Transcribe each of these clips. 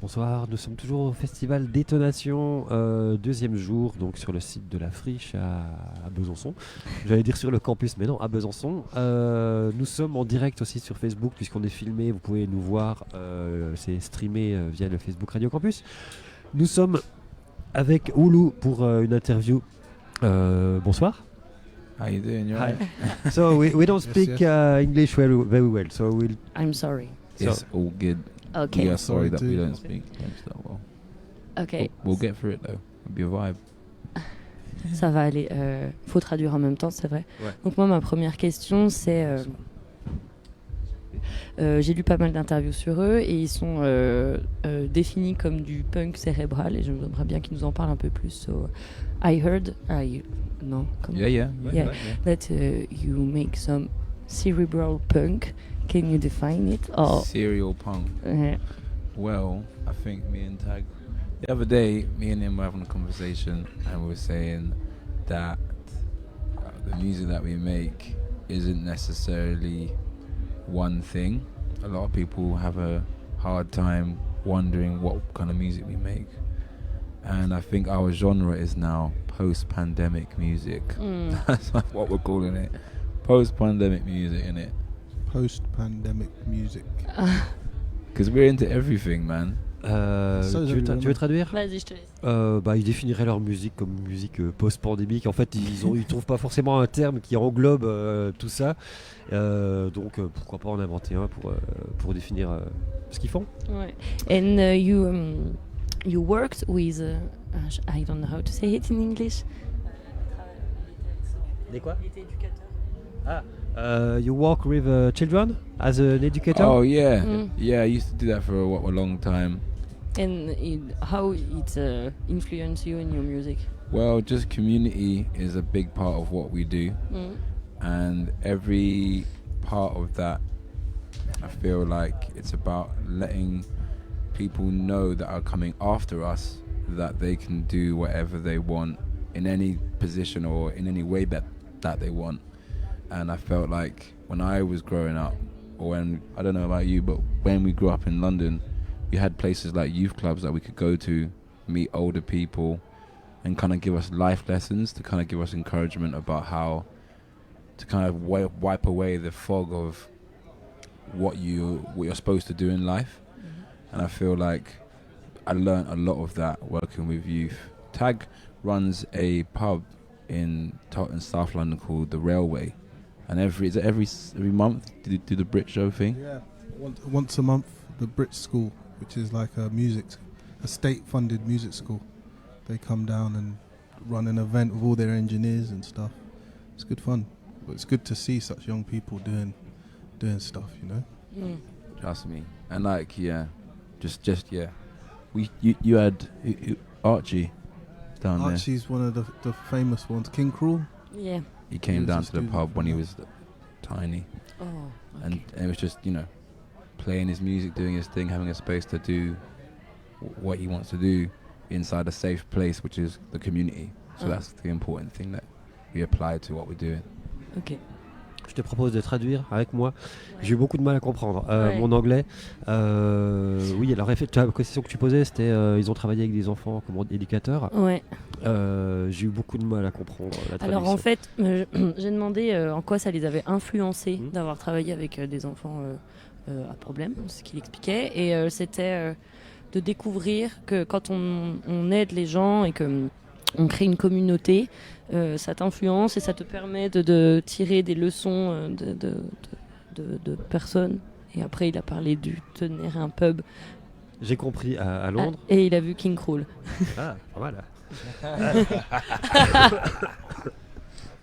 Bonsoir, nous sommes toujours au festival Détonation, deuxième jour, donc sur le site de la Friche à Besançon. J'allais dire sur le campus, mais non, à Besançon. Nous sommes en direct aussi sur Facebook, puisqu'on est filmé, vous pouvez nous voir, c'est streamé via le Facebook Radio Campus. Nous sommes avec Oulu pour une interview. Bonsoir. How you doing? You alright? So we don't speak English very well, so we'll... I'm sorry. It's all good. Okay. We are sorry that we don't speak French that well. Okay. We'll get through it though. It'll be a vibe. Ça va aller. Faut traduire en même temps, c'est vrai. Ouais. Donc moi, ma première question, c'est... j'ai lu pas mal d'interviews sur eux et ils sont définis comme du punk cérébral et j'aimerais bien qu'ils nous en parlent un peu plus. So, I heard... non, comment? Yeah. That you make some cerebral punk. Can you define it? Serial punk. Well, I think me and Tag, the other day, me and him were having a conversation and we were saying that the music that we make isn't necessarily one thing. A lot of people have a hard time wondering what kind of music we make. And I think our genre is now post-pandemic music. That's what we're calling it. Post-pandemic music, innit? Post-pandemic music. Because we're into everything, man. tu veux traduire? Vas-y, je te laisse. Ils définiraient leur musique comme musique post-pandémique. En fait, ils trouvent pas forcément un terme qui englobe tout ça. Donc, pourquoi pas en inventer un pour définir ce qu'ils font. Ouais. And you worked with... I don't know how to say it in English. Des quoi? Il était éducateur. You work with children as an educator? Oh, yeah. Yeah, I used to do that for a long time. And how it influenced you in your music? Well, just community is a big part of what we do. And every part of that, I feel like it's about letting people know that are coming after us that they can do whatever they want in any position or in any way that they want. And I felt like when I was growing up, or when, I don't know about you, but when we grew up in London, we had places like youth clubs that we could go to, meet older people, and kind of give us life lessons, to kind of give us encouragement about how to kind of wipe away the fog of what you're supposed to do in life. And I feel like I learned a lot of that working with youth. Tag runs a pub in Tottenham, South London called The Railway. And every month do the Brit Show thing? Yeah, once a month, the Brit School, which is like a state-funded music school. They come down and run an event with all their engineers and stuff. It's good fun, but it's good to see such young people doing stuff, you know. Trust me. And like, yeah, just yeah. You had Archie down there. Archie's one of the famous ones. King Cruel. Yeah. He came down to the pub when he was tiny. Oh. Okay. And it was just, playing his music, doing his thing, having a space to do what he wants to do inside a safe place, which is the community. So that's the important thing that we apply to what we're doing. Ok. Je te propose de traduire avec moi. J'ai eu beaucoup de mal à comprendre mon anglais. Oui, alors la question que tu posais, c'était ils ont travaillé avec des enfants comme éducateurs. Ouais. J'ai eu beaucoup de mal à comprendre la traduction. Alors en fait, j'ai demandé en quoi ça les avait influencés d'avoir travaillé avec des enfants à problème, ce qu'il expliquait. Et c'était de découvrir que quand on aide les gens et que on crée une communauté, ça t'influence et ça te permet de tirer des leçons de personnes. Et après, il a parlé du tenir un pub. J'ai compris, à Londres. Et il a vu King Cruel. Ah, pas mal.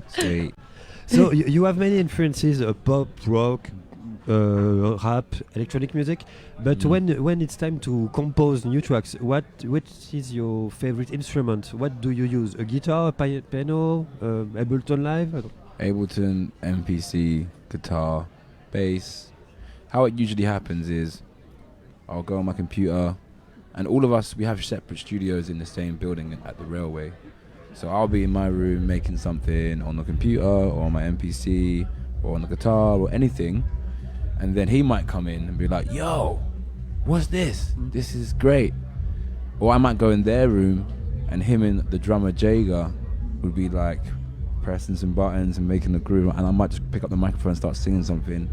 Sweet. So you have many influences, pop, rock, rap, electronic music. But when it's time to compose new tracks, which is your favorite instrument? What do you use? A guitar, a piano, Ableton Live? Ableton, MPC, guitar, bass. How it usually happens is I'll go on my computer, and all of us, we have separate studios in the same building at the railway. So I'll be in my room making something on the computer or on my MPC or on the guitar or anything. And then he might come in and be like, yo, what's this? This is great. Or I might go in their room, and him and the drummer Jager would be like pressing some buttons and making a groove, and I might just pick up the microphone and start singing something.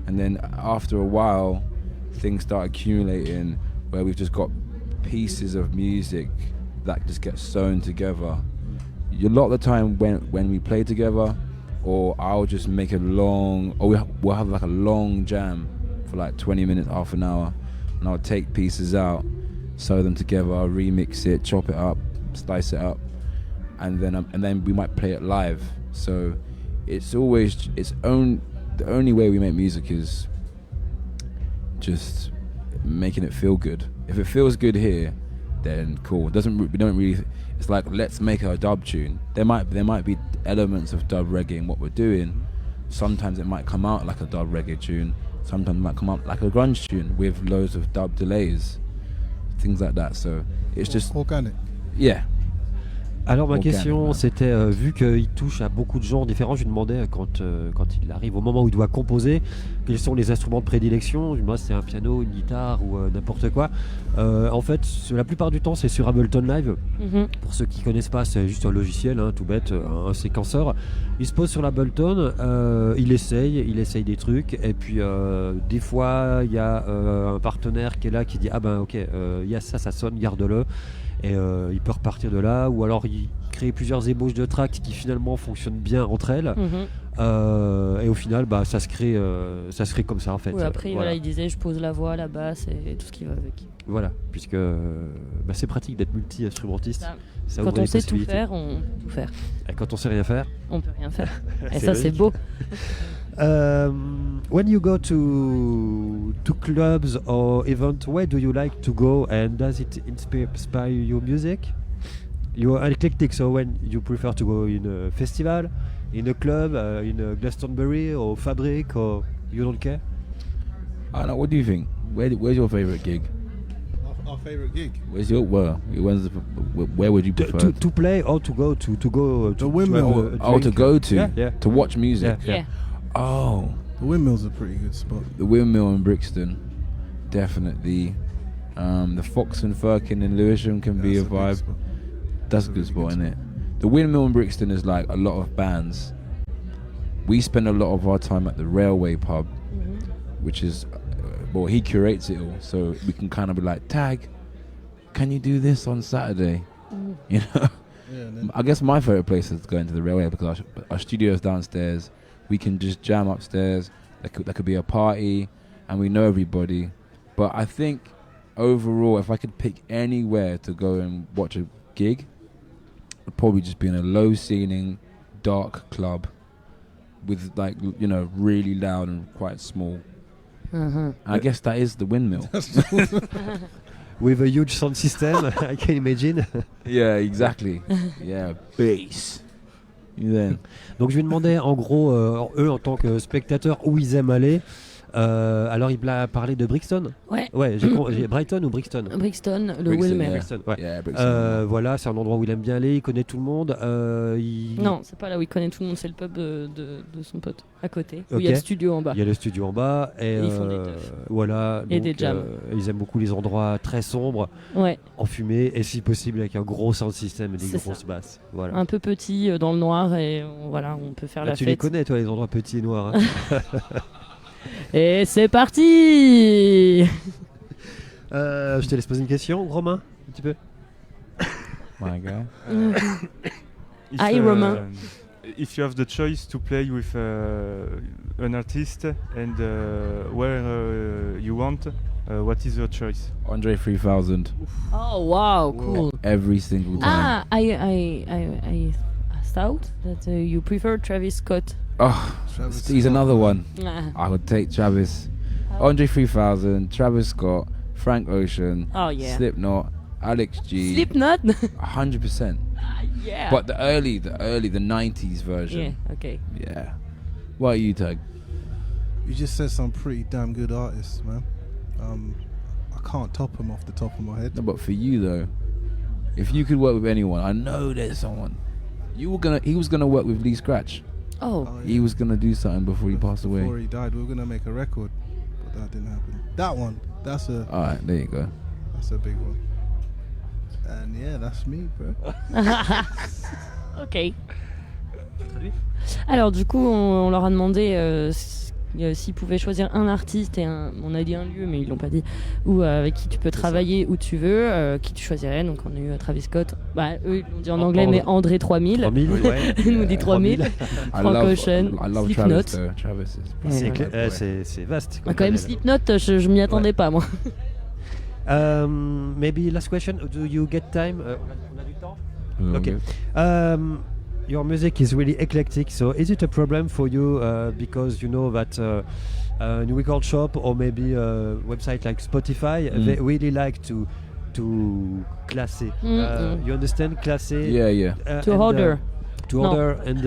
And then after a while, things start accumulating where we've just got pieces of music that just get sewn together. A lot of the time when we play together, or I'll just make a long, or we'll have like a long jam for like 20 minutes, half an hour, and I'll take pieces out, sew them together, I'll remix it, chop it up, slice it up, and then we might play it live. So it's always the only way we make music is just making it feel good. If it feels good here, then cool. We don't really. It's like, let's make a dub tune. There might be elements of dub reggae in what we're doing. Sometimes it might come out like a dub reggae tune. Sometimes it might come out like a grunge tune with loads of dub delays, things like that. So it's just organic. Yeah. Alors ma question c'était, vu qu'il touche à beaucoup de genres différents, je lui demandais quand il arrive au moment où il doit composer, quels sont les instruments de prédilection. Moi c'est un piano, une guitare ou n'importe quoi. En fait la plupart du temps c'est sur Ableton Live. Pour ceux qui connaissent pas, c'est juste un logiciel tout bête, un séquenceur. Il se pose sur l'Ableton, il essaye des trucs, et puis des fois il y a un partenaire qui est là qui dit ah ben ok, il y a ça sonne, garde-le. Et il peut repartir de là, ou alors il crée plusieurs ébauches de tracks qui finalement fonctionnent bien entre elles, et au final ça se crée comme ça en fait. Oui, après voilà, il disait je pose la voix, la basse et tout ce qui va avec. Voilà, puisque c'est pratique d'être multi-instrumentiste. Ça quand on sait tout faire, on peut tout faire. Et quand on sait rien faire, on peut rien faire. Et ça c'est beau. When you go to clubs or events, where do you like to go, and does it inspire your music? You are eclectic, so when you prefer to go in a festival, in a club, in a Glastonbury or Fabric, or you don't care? I don't know. What do you think? Where's your favorite gig? Our favorite gig. Where would you prefer to play or to go to the Windmill? To go to yeah. To watch music. Yeah. Oh, the Windmill's a pretty good spot. The Windmill in Brixton, definitely. The Fox and Firkin in Lewisham can be a vibe. That's a good spot, isn't it? The Windmill in Brixton is like a lot of bands. We spend a lot of our time at the Railway pub, which is, he curates it all, so we can kind of be like, Tag, can you do this on Saturday? You know? Yeah, I guess my favourite place is going to the Railway because our studio is downstairs. We can just jam upstairs. There could be a party, and we know everybody. But I think overall, if I could pick anywhere to go and watch a gig, it'd probably just be in a low ceiling, dark club with really loud and quite small. I guess that is the Windmill. With a huge sound system, I can imagine. Yeah, exactly. Yeah, bass. Donc je lui demandais en gros, eux en tant que spectateurs, où ils aiment aller. Alors il a parlé de Brixton. Ouais, j'ai Brighton ou Brixton. Brixton, le Windmill. Brixton, ouais. Yeah, Brixton. Voilà, c'est un endroit où il aime bien aller, il connaît tout le monde. Non, c'est pas là où il connaît tout le monde, c'est le pub de son pote à côté, où il y a le studio en bas. Il y a le studio en bas et ils font des teufs. Voilà. Et donc, des jams. Ils aiment beaucoup les endroits très sombres, enfumés, et si possible avec un gros sound system et des grosses basses. Voilà. Un peu petit dans le noir, et on peut faire la tu fête. les connais toi, les endroits petits et noirs. Hein. Et c'est parti. Je te laisse poser une question, Romain, un petit peu. My guy. Hi, Romain. If you have the choice to play with an artist and where you want, what is your choice? Andre 3000. Oh wow, cool. Every single time. I thought that you prefer Travis Scott. Oh, he's another one. I would take Travis. Andre 3000, Travis Scott, Frank Ocean, Slipknot, Alex G. Slipknot? 100%. Yeah. But the 90s version. Yeah, okay. Yeah. What are you, Tug? You just said some pretty damn good artists, man. I can't top them off the top of my head. No, but for you though, if you could work with anyone, I know there's someone. He was gonna work with Lee Scratch. Oh. He was gonna do something before he passed away. Before he died, we were gonna make a record. but that didn't happen. That one, that's a Alright, there you go. that's a big one. And yeah, that's me, bro. Ok. Alors du coup, on leur a demandé s'ils pouvaient choisir un artiste et on a dit un lieu, mais ils l'ont pas dit, ou avec qui tu peux travailler où tu veux, qui tu choisirais. Donc on a eu Travis Scott. Bah eux ils l'ont dit en anglais, mais André 3000. 3000, ouais. Il nous dit 3000. Frank Ocean, I love Slipknot. Travis though. Travis is C'est vaste. Quand même Slipknot, je m'y attendais pas moi. Maybe last question. Do you get time? On a du temps? Okay. Your music is really eclectic, so is it a problem for you because you know that a record shop or maybe a website like Spotify they really like to class it? You understand? Class it? Yeah. To order. To order and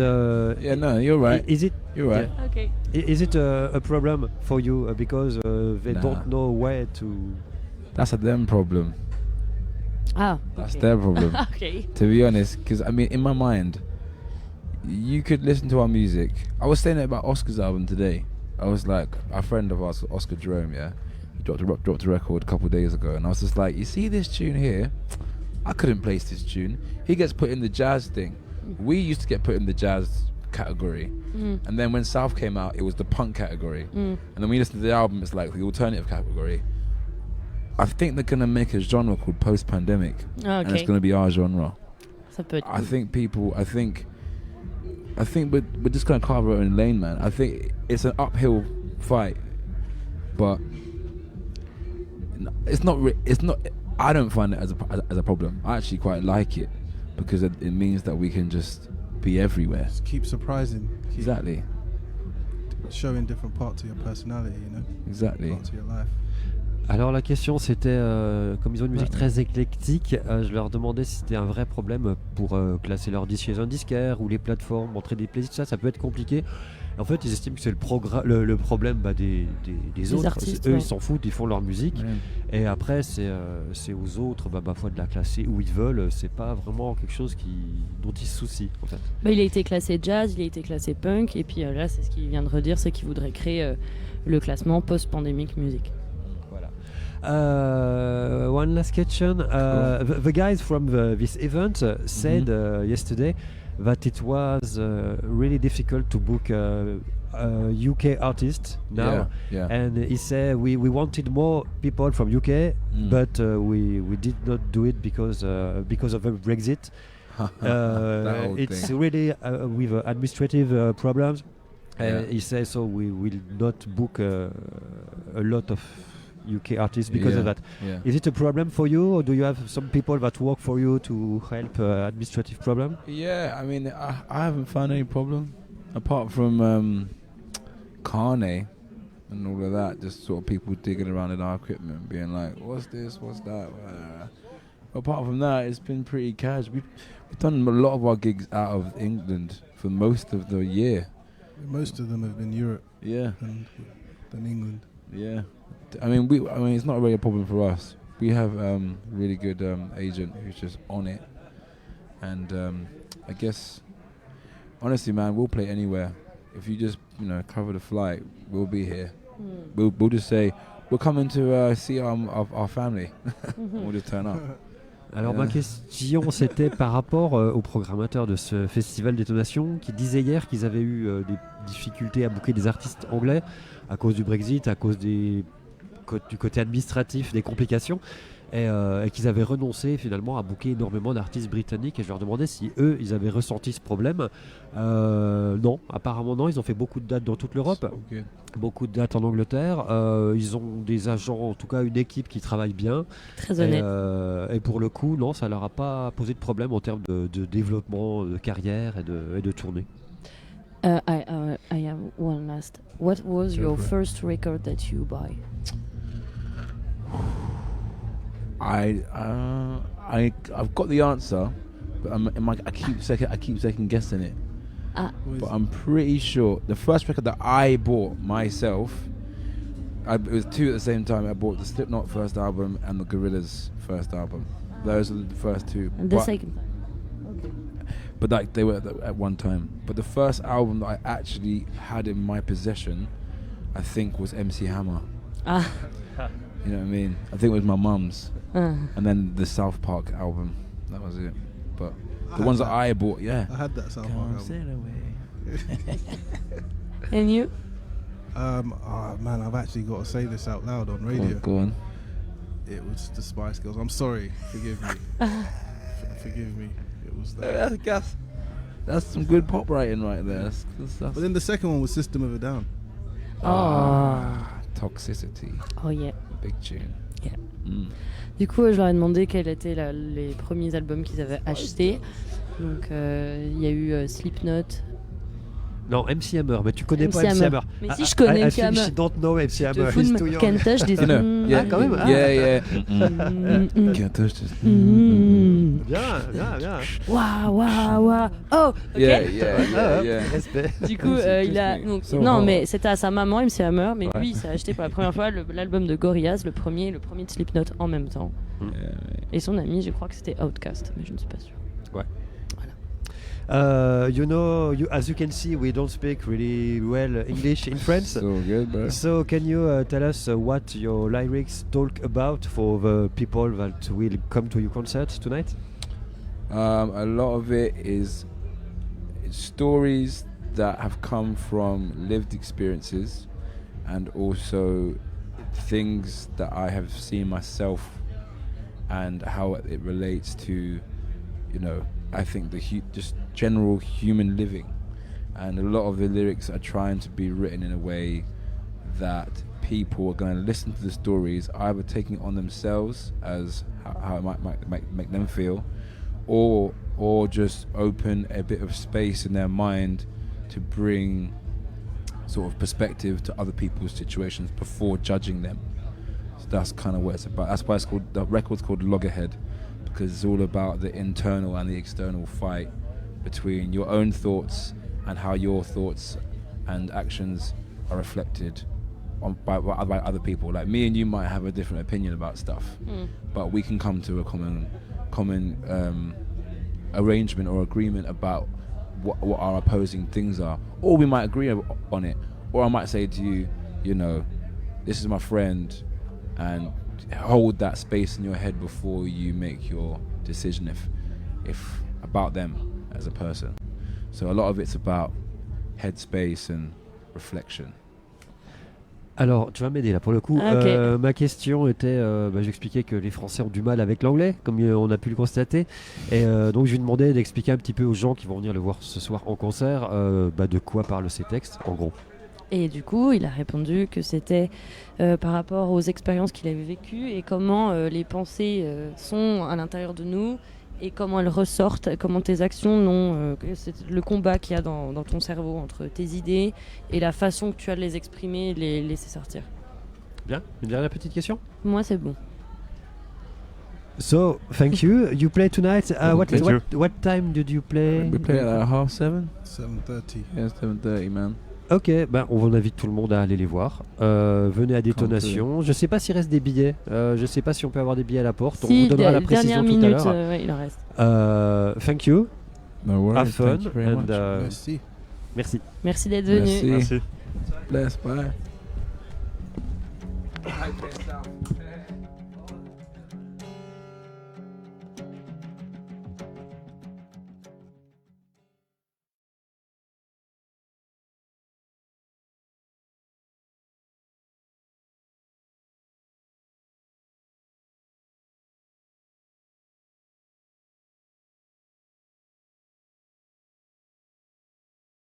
Yeah, no, you're right. Is it? You're right. Yeah. Okay. Is it a problem for you because they Nah. don't know where to? That's a them problem. Ah. That's Okay. their problem. Okay. To be honest, because I mean, in my mind, you could listen to our music. I was saying it about Oscar's album today. I was like, a friend of ours, Oscar Jerome, yeah, he dropped a record a couple of days ago, and I was just like, you see this tune here? I couldn't place this tune. He gets put in the jazz thing. We used to get put in the jazz category, and then when South came out, it was the punk category, and then when you listen to the album, it's like the alternative category. I think they're gonna make a genre called post-pandemic, and it's Okay. gonna be our genre. Ça peut être. I think people. I think we're just gonna carve our own lane, man. I think it's an uphill fight, but it's not. It's not. I don't find it as a problem. I actually quite like it because it means that we can just be everywhere. Just keep surprising. Keep Exactly. showing different parts of your personality, you know, Exactly. parts of your life. Alors la question c'était, comme ils ont une musique très éclectique, je leur demandais si c'était un vrai problème pour classer leur disque chez un disquaire ou les plateformes, montrer des playlists, ça peut être compliqué. En fait ils estiment que c'est le problème des autres, artistes, eux ouais. ils s'en foutent, ils font leur musique et après c'est aux autres parfois de la classer où ils veulent, c'est pas vraiment quelque chose dont ils se soucient en fait. Bah, il a été classé jazz, il a été classé punk, et puis là c'est ce qu'il vient de redire, c'est qu'il voudrait créer le classement post-pandémique musique. One last question. The guys from this event said yesterday that it was really difficult to book UK artists now. Yeah. And he said we wanted more people from UK, but we did not do it because of the Brexit. That old It's thing. really with administrative problems. Yeah. He says so we will not book a lot of UK artists because of that. Yeah. Is it a problem for you, or do you have some people that work for you to help administrative problem? Yeah, I mean, I haven't found any problem apart from Carne and all of that. Just sort of people digging around in our equipment, being like, "What's this? What's that?" Apart from that, it's been pretty cash. We've done a lot of our gigs out of England for most of the year. Most of them have been Europe Yeah, than England. yeah. I mean, it's not really a problem for us. We have really good agent who's just on it, and I guess honestly, man, we'll play anywhere. If you just cover the flight, we'll be here. We'll just say we're coming to see our family. We'll just turn up. Alors ma question c'était par rapport au programmateur de ce festival Détonation qui disait hier qu'ils avaient eu des difficultés à booker des artistes anglais à cause du Brexit, à cause du côté administratif, des complications et qu'ils avaient renoncé finalement à booker énormément d'artistes britanniques et je leur demandais si eux ils avaient ressenti ce problème. Non, apparemment non, ils ont fait beaucoup de dates dans toute l'Europe. Okay. Beaucoup de dates en Angleterre, ils ont des agents, en tout cas une équipe qui travaille bien. Très honnête. Et pour le coup, non, ça leur a pas posé de problème en termes de développement, de carrière et de tournée. I have one last. What was your first record that you buy? I've got the answer, but I keep second guessing it. But I'm pretty sure the first record that I bought myself, it was two at the same time. I bought the Slipknot first album and the Gorillaz first album. Those are the first two. And the second time. Okay. But like they were at one time. But the first album that I actually had in my possession, I think, was MC Hammer. Ah. You know what I mean? I think it was my mum's, Ah. and then the South Park album. That was it. But I the had ones that. that I bought, yeah. I had that South Park Can't album. sail away. And you? Oh man, I've actually got to say this out loud on radio. Go on. It was the Spice Girls. I'm sorry. Forgive me. Forgive me. It was that. That's some good pop writing right there. That's But then the second one was System of a Down. Toxicity. Oh yeah. Big tune. Yeah. Mm. Du coup, je leur ai demandé quels étaient les premiers albums qu'ils avaient achetés. Donc, il y a eu Slipknot. Non, MC Hammer, mais tu connais pas MC MC Hammer. Mais si, je connais I MC think Hammer. she don't know MC Je te Hammer. fous He's de too ma- young. Can't touch this. I know. Yeah. quand même. Yeah. Mm. Can't touch this. Bien. Waouh. Oh, ok. Yeah. Respect. Du coup, il a. Donc, So non, hard. mais c'était à sa maman, MC Hammer. Mais Ouais. lui, il s'est acheté pour la première fois l'album de Gorillaz, le premier de Slipknot en même temps. Yeah. Et son ami, je crois que c'était Outkast, mais je ne suis pas sûre. As you can see, we don't speak really well English in France. So good, bro. So can you tell us what your lyrics talk about for the people that will come to your concert tonight? A lot of it is stories that have come from lived experiences, and also things that I have seen myself, and how it relates to, I think just general human living. And a lot of the lyrics are trying to be written in a way that people are going to listen to the stories, either taking it on themselves as how it might make them feel, or just open a bit of space in their mind to bring sort of perspective to other people's situations before judging them. So that's kind of what it's about. That's why the record's called Loggerhead, because it's all about the internal and the external fight between your own thoughts and how your thoughts and actions are reflected by other people. Like me and you might have a different opinion about stuff, but we can come to a common arrangement or agreement about what our opposing things are, or we might agree on it, or I might say to you, this is my friend, and hold that space in your head before you make your decision if about them as a person. So a lot of it's about headspace and reflection. Alors, tu vas m'aider là pour le coup. Ok. Ma question était, j'expliquais que les Français ont du mal avec l'anglais, comme on a pu le constater. Et donc, je lui demandais d'expliquer un petit peu aux gens qui vont venir le voir ce soir en concert, de quoi parlent ces textes, en gros. Et du coup, il a répondu que c'était par rapport aux expériences qu'il avait vécues et comment les pensées sont à l'intérieur de nous et comment elles ressortent, comment tes actions c'est le combat qu'il y a dans ton cerveau entre tes idées et la façon que tu as de les exprimer et de les laisser sortir. Bien. Une dernière petite question. Moi, c'est bon. So, thank you. You play tonight. Thank you. What time did you play? We play at 7:30. 7:30. Yeah, 7:30, man. Ok, on invite tout le monde à aller les voir. Venez à Détonation. Je sais pas s'il reste des billets. Je sais pas si on peut avoir des billets à la porte. On vous donnera la précision dernière tout à minute, l'heure. il en reste. Thank you. No worries. Have fun. Thank you very much. Merci. Merci. Merci d'être venu. Merci. Merci. Bless. Bye.